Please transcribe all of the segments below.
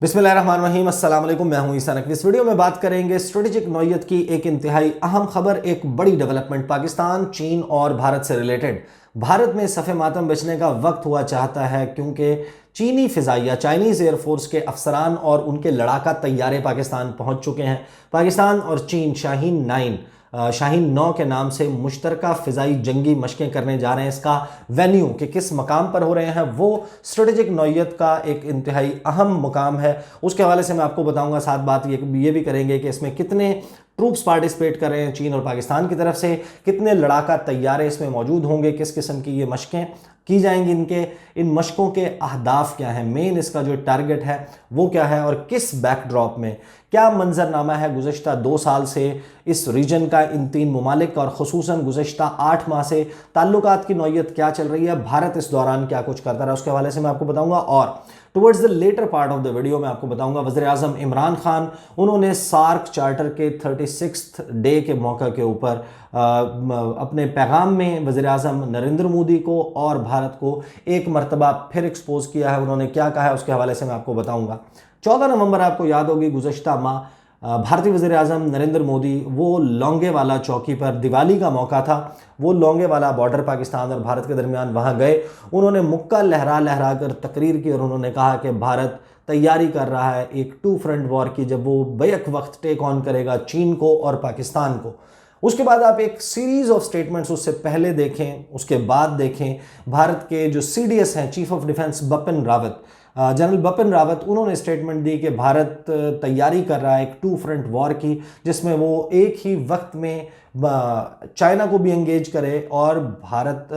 बिस्मिल्लाहिर्रहमानिर्रहीम, अस्सलाम वालेकुम। मैं हूं ईसा नकवी। इस वीडियो में बात करेंगे स्ट्रेटेजिक नौयत की एक इंतहाई अहम खबर, एक बड़ी डेवलपमेंट पाकिस्तान, चीन और भारत से रिलेटेड। भारत में सफ़े मातम बचने का वक्त हुआ चाहता है क्योंकि चीनी फ़िज़ाइया, चाइनीज़ एयरफोर्स के अफसरान और उनके लड़ाका तैयारे पाकिस्तान पहुंच चुके हैं। पाकिस्तान और चीन शाहीन 9 के नाम से मुश्तरका फ़िज़ाई जंगी मशक़ें करने जा रहे हैं। इसका वेन्यू कि किस मकाम पर हो रहे हैं वो स्ट्रेटेजिक नौयत का एक इंतहाई अहम मुकाम है, उसके हवाले से मैं आपको बताऊंगा। साथ बात ये भी करेंगे कि इसमें कितने ट्रूप्स पार्टिसिपेट कर रहे हैं चीन और पाकिस्तान की तरफ से, कितने लड़ाका तैयारे इसमें मौजूद होंगे, किस किस्म की ये मशक़ें की जाएंगी, इन मशकों के अहदाफ क्या हैं, मेन इसका जो टारगेट है वो क्या है और किस बैकड्रॉप में क्या मंजरनामा है गुज़श्ता 2 साल से इस रीजन का, इन 3 ममालिक और ख़ुसूसन गुज़श्ता 8 माह से ताल्लुकात की नौयत क्या चल रही है, भारत इस दौरान क्या कुछ करता रहा, उसके हवाले से मैं आपको बताऊंगा। और towards the latter part of the video में आपको बताऊंगा वज़ीर आज़म इमरान खान, उन्होंने सार्क चार्टर के 36th डे के मौके के ऊपर अपने पैगाम में वज़ीर आज़म नरेंद्र मोदी को और भारत को एक मरतबा फिर एक्सपोज किया है। उन्होंने क्या कहा है उसके हवाले से मैं आपको बताऊंगा। 14 नवंबर आपको याद होगी, गुज़श्ता माह भारतीय वज़ीर आज़म नरेंद्र मोदी वो लोंगे वाला चौकी पर, दिवाली का मौका था, वो लोंगे वाला बॉर्डर पाकिस्तान और भारत के दरमियान वहाँ गए। उन्होंने मुक्का लहरा कर तकरीर की और उन्होंने कहा कि भारत तैयारी कर रहा है एक 2 फ्रंट वॉर की, जब वो बैक वक्त टेक ऑन करेगा चीन को और पाकिस्तान को। उसके बाद आप एक सीरीज़ ऑफ स्टेटमेंट्स उससे पहले देखें, उसके बाद देखें। भारत के जो CDS हैं, chief of defence Bipin Rawat, general Bipin Rawat, उन्होंने स्टेटमेंट दी कि भारत तैयारी कर रहा है एक 2 फ्रंट वॉर की, जिसमें वो एक ही वक्त में चाइना को भी एंगेज करे और भारत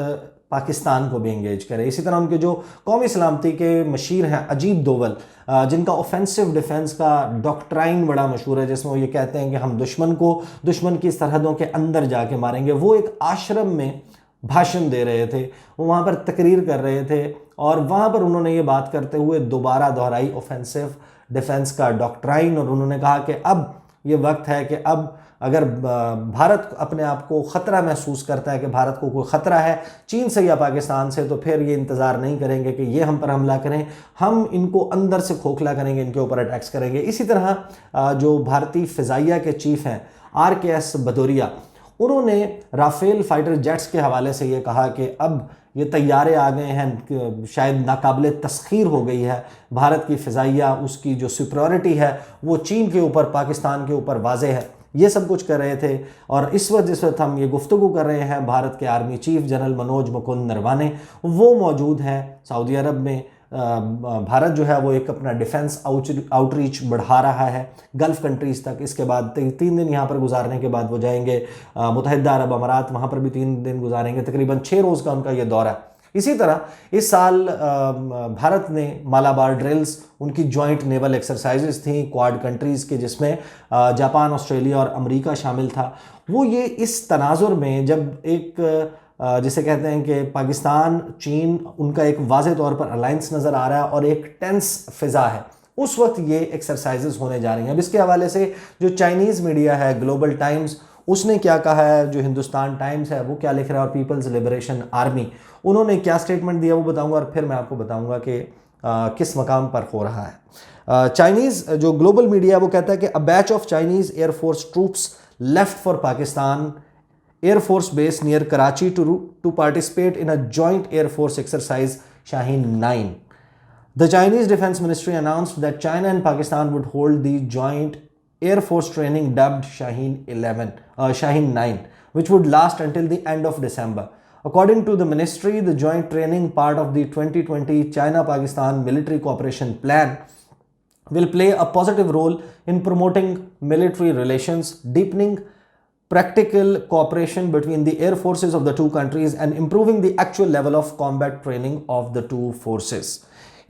पाकिस्तान को भी एंगेज करे। इसी तरह उनके जो कौमी सलामती के मशीर हैं अजीत डोवल, जिनका ऑफेंसिव डिफेंस का डॉक्ट्राइन बड़ा मशहूर है, जिसमें वो ये कहते हैं कि हम दुश्मन की सरहदों के अंदर जाके मारेंगे। वो एक आश्रम में भाषण दे रहे थे, वो वहाँ पर तकरीर कर रहे थे और वहाँ पर उन्होंने ये बात करते हुए दोबारा दोहराई ऑफेंसिव डिफेंस का डॉक्ट्राइन, और उन्होंने कहा कि अब ये वक्त है कि अब अगर भारत अपने आप को ख़तरा महसूस करता है कि भारत को कोई ख़तरा है चीन से या पाकिस्तान से, तो फिर ये इंतज़ार नहीं करेंगे कि ये हम पर हमला करें, हम इनको अंदर से खोखला करेंगे, इनके ऊपर अटैक्स करेंगे। इसी तरह जो भारतीय फ़िज़ाइया के चीफ़ हैं RKS भदौरिया, उन्होंने राफेल फाइटर जेट्स के हवाले से ये कहा कि अब ये तैयारे आ गए हैं, शायद नाकाबिले तस्खीर हो गई है भारत की फ़िज़ाइया, उसकी जो सुपरियॉरिटी है वो चीन के ऊपर, पाकिस्तान के ऊपर वाज़ेह है। ये सब कुछ कर रहे थे और जिस वक्त हम ये गुफ्तगू कर रहे हैं, भारत के army chief general Manoj Mukund Naravane वो मौजूद हैं सऊदी अरब में। भारत जो है वो एक अपना डिफेंस आउटरीच बढ़ा रहा है गल्फ़ कंट्रीज़ तक। इसके बाद 3 दिन यहाँ पर गुजारने के बाद वो जाएंगे मुत्तहिदा अरब अमारात, वहाँ पर भी 3 दिन गुजारेंगे। तकरीबन 6 रोज़ का उनका ये दौरा है। इसी तरह इस साल भारत ने मालाबार ड्रिल्स, उनकी जॉइंट नेवल एक्सरसाइजेस थी क्वाड कंट्रीज़ के, जिसमें जापान, ऑस्ट्रेलिया और अमेरिका शामिल था। वो ये इस तनाजुर में जब एक जिसे कहते हैं कि पाकिस्तान चीन उनका एक वाज़े तौर पर अलायंस नज़र आ रहा है और एक टेंस फ़िज़ा है, उस वक्त ये एक्सरसाइजेस होने जा रही हैं। अब इसके हवाले से जो चाइनीज़ मीडिया है, ग्लोबल टाइम्स, उसने क्या कहा है, जो हिंदुस्तान टाइम्स है वो क्या लिख रहा है और पीपल्स लिबरेशन आर्मी उन्होंने क्या स्टेटमेंट दिया वो बताऊंगा और फिर मैं आपको बताऊंगा कि किस मकाम पर हो रहा है। चाइनीज़ जो ग्लोबल मीडिया है वो कहता है कि a batch of Chinese air force troops left for Pakistan Air Force base near Karachi to participate in a joint Air Force exercise Shaheen 9. The Chinese Defense Ministry announced that China and Pakistan would hold the joint Air Force training dubbed Shaheen 9, which would last until the end of December. According to the ministry, the joint training, part of the 2020 China-Pakistan military cooperation plan, will play a positive role in promoting military relations, deepening practical cooperation between the air forces of the two countries and improving the actual level of combat training of the two forces.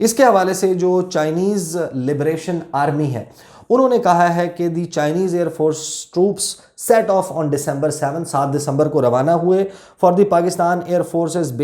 इसके हवाले से जो Chinese liberation army है उन्होंने कहा है कि the Chinese air force troops set off on December 7 दिसंबर को रवाना हुए for the Pakistan air forces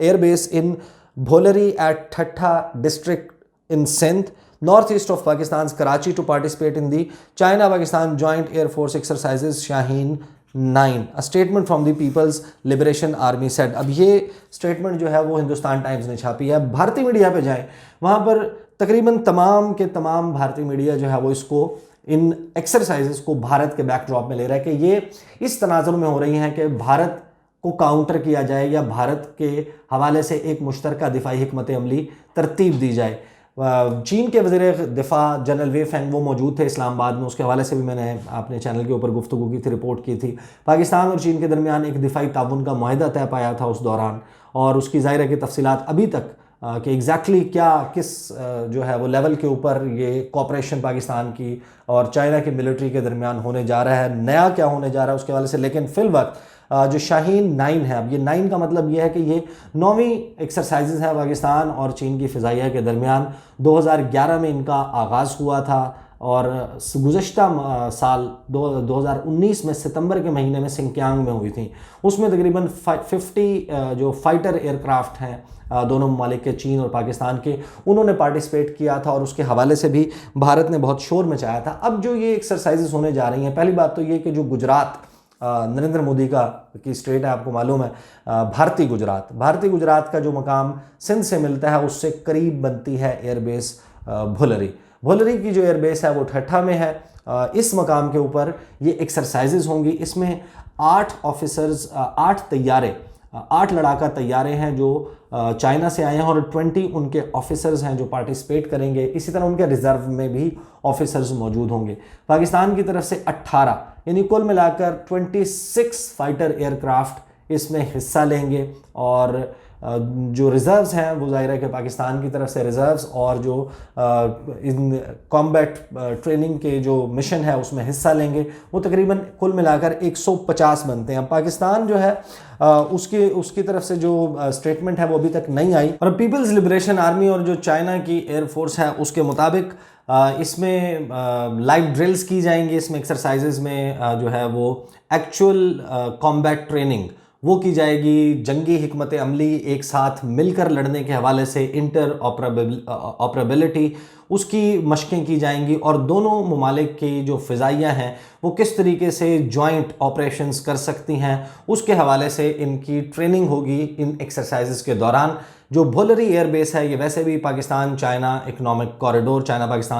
air base in Bholari at Thatta district in Sindh, northeast of Pakistan's Karachi, to participate in the China-Pakistan Joint Air Force Exercises Shaheen 9 statement from the People's Liberation Army said. अब ये statement जो है वो Hindustan times ने छापी है। भारतीय media पे जाएं, वहाँ पर तकरीबन तमाम के तमाम भारतीय मीडिया जो है वो इसको, इन एक्सरसाइजेस को भारत के बैकड्रॉप में ले रहा है कि ये इस तनाजुर में हो रही हैं कि भारत को काउंटर किया जाए या भारत के हवाले से एक मुश्तरका दिफाई हिकमत अमली तरतीब दी जाए। चीन के वज़ीर दिफा जनरल वे फेंग वो मौजूद थे इस्लामाबाद में, उसके हवाले से भी मैंने अपने चैनल के ऊपर गुफ्तगू की थी, रिपोर्ट की थी। पाकिस्तान और चीन के दरमियान एक दिफाई ताउन का मुआहदा तय पाया था उस दौरान, और उसकी ज़ाहिर है कि तफसीलात अभी तक कि एग्जैक्टली क्या किस जो है वो लेवल के ऊपर ये कोऑपरेशन पाकिस्तान की और चाइना की मिलिट्री के दरमियान होने जा रहा है, नया क्या होने जा रहा है उसके हवाले से। लेकिन फिल वक्त जो शाहीन 9 है, अब ये 9 का मतलब ये है कि ये 9वीं एक्सरसाइजेज है पाकिस्तान और चीन की फ़िज़ाइया के दरमियान। 2011 में इनका आगाज़ हुआ था और गुज़श्ता साल 2019 में सितंबर के महीने में सिंकियांग में हुई थी। उसमें तकरीबन 50 जो फाइटर एयरक्राफ्ट हैं दोनों ममालिक के, चीन और पाकिस्तान के, उन्होंने पार्टिसिपेट किया था और उसके हवाले से भी भारत ने बहुत शोर मचाया था। अब जो ये एक्सरसाइजेस होने जा रही हैं, पहली बात तो ये कि जो गुजरात नरेंद्र मोदी की स्टेट है, आपको मालूम है, भारतीय गुजरात का जो मकाम सिंध से मिलता है उससे करीब बनती है एयरबेस भुलरी की जो एयरबेस है वो ठट्ठा में है। इस मकाम के ऊपर ये एक्सरसाइजेज होंगी। इसमें 8 ऑफिसर्स, 8 लड़ाका तैयारे हैं जो चाइना से आए हैं और 20 उनके ऑफिसर्स हैं जो पार्टिसिपेट करेंगे। इसी तरह उनके रिजर्व में भी ऑफिसर्स मौजूद होंगे। पाकिस्तान की तरफ से 18 यानी कुल मिलाकर 26 फाइटर एयरक्राफ्ट इसमें हिस्सा लेंगे, और जो रिज़र्व्स हैं वो ज़ाहिर है कि पाकिस्तान की तरफ से रिज़र्व्स और जो इन कॉम्बैट ट्रेनिंग के जो मिशन है उसमें हिस्सा लेंगे, वो तकरीबन कुल मिलाकर 150 बनते हैं। पाकिस्तान जो है उसकी तरफ से जो स्टेटमेंट है वो अभी तक नहीं आई। और पीपल्स लिबरेशन आर्मी और जो चाइना की एयरफोर्स है उसके मुताबिक इसमें लाइव ड्रिल्स की जाएंगी। इसमें एक्सरसाइजेज में जो है वो एक्चुअल कॉम्बैट ट्रेनिंग वो की जाएगी। जंगी हिकमत अमली एक साथ मिलकर लड़ने के हवाले से इंटर ऑपरेबिलिटी उसकी मशकें की जाएंगी, और दोनों ममालिक की जो फ़िज़ाइयाँ हैं वो किस तरीके से जॉइंट ऑपरेशंस कर सकती हैं उसके हवाले से इनकी ट्रेनिंग होगी इन एक्सरसाइजेस के दौरान। जो भुलरी एयरबेस है ये वैसे भी पाकिस्तान पाकिस्तान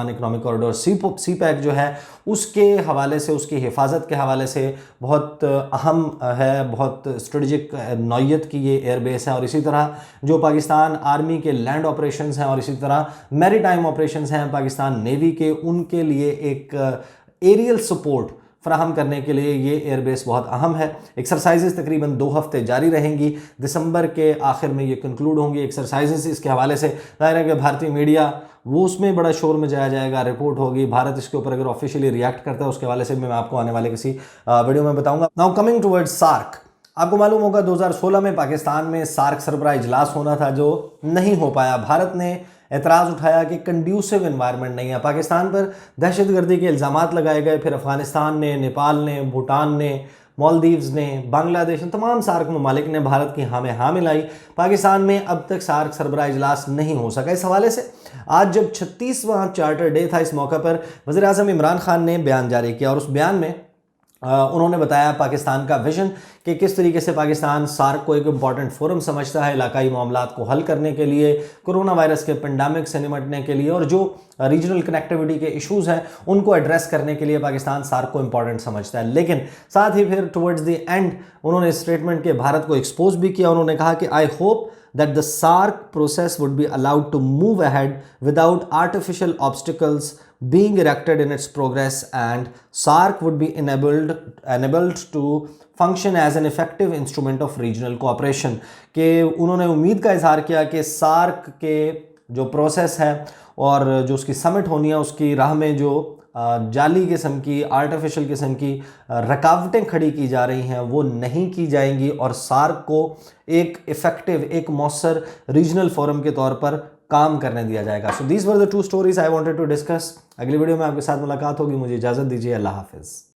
इकनॉमिक कॉरिडोर सी पैक जो है उसके हवाले से, उसकी हिफाजत के हवाले से बहुत अहम है, बहुत स्ट्रेटजिक नौयत की ये एयरबेस है। और इसी तरह जो पाकिस्तान आर्मी के लैंड ऑपरेशंस हैं और इसी तरह मैरीटाइम ऑपरेशंस हैं पाकिस्तान नेवी के, उनके लिए एक एरियल सपोर्ट फराहम करने के लिए ये एयरबेस बहुत अहम है। एक्सरसाइजेस तकरीबन 2 हफ्ते जारी रहेंगी, दिसंबर के आखिर में ये कंक्लूड होंगी एक्सरसाइजेस। इसके हवाले से जाहिर है कि भारतीय मीडिया वो उसमें बड़ा शोर मचाया जाएगा, रिपोर्ट होगी, भारत इसके ऊपर अगर ऑफिशियली रिएक्ट करता है उसके हवाले से मैं आपको आने वाले किसी वीडियो में बताऊंगा। नाउ कमिंग टुवर्ड्स सार्क, आपको मालूम होगा 2016 में पाकिस्तान में सार्क सरबराह इजलास होना था जो नहीं हो पाया। भारत ने एतराज़ उठाया कि कंड्यूसिव इन्वायरमेंट नहीं है, पाकिस्तान पर दहशतगर्दी के इल्ज़ामात लगाए गए। फिर अफ़गानिस्तान ने, नेपाल ने, भूटान ने, मालदीव्स ने, बांग्लादेश ने, तमाम सार्क ममालिक ने भारत की हाँ में हाँ मिलाई। पाकिस्तान में अब तक सार्क सरबराह इजलास नहीं हो सका। इस हवाले से आज जब 36वां चार्टर डे था, इस मौका पर वज़ीर आज़म इमरान खान ने बयान जारी किया और उस बयान में उन्होंने बताया पाकिस्तान का विजन कि किस तरीके से पाकिस्तान सार्क को एक इम्पॉर्टेंट फोरम समझता है इलाकाई मामलात को हल करने के लिए, कोरोना वायरस के पेंडेमिक से निपटने के लिए, और जो रीजनल कनेक्टिविटी के इश्यूज़ हैं उनको एड्रेस करने के लिए पाकिस्तान सार्क को इम्पॉर्टेंट समझता है। लेकिन साथ ही फिर टुवर्ड्स द एंड उन्होंने स्टेटमेंट के भारत को एक्सपोज भी किया। उन्होंने कहा कि I hope that the SAARC process would be allowed to move ahead without artificial obstacles being erected in its progress, and SAARC would be enabled to function as an effective instrument of regional cooperation। कि उन्होंने उम्मीद का इजहार किया कि SAARC के जो process है और जो उसकी समिट होनी है उसकी राह में जो जाली किस्म की, आर्टिफिशियल किस्म की रकावटें खड़ी की जा रही हैं वो नहीं की जाएंगी, और सार्क को एक इफ़ेक्टिव, एक मौसर रीजनल फोरम के तौर पर काम करने दिया जाएगा। So these were the 2 stories I wanted to discuss. अगली वीडियो में आपके साथ मुलाकात होगी, मुझे इजाज़त दीजिए, अल्लाह हाफिज़।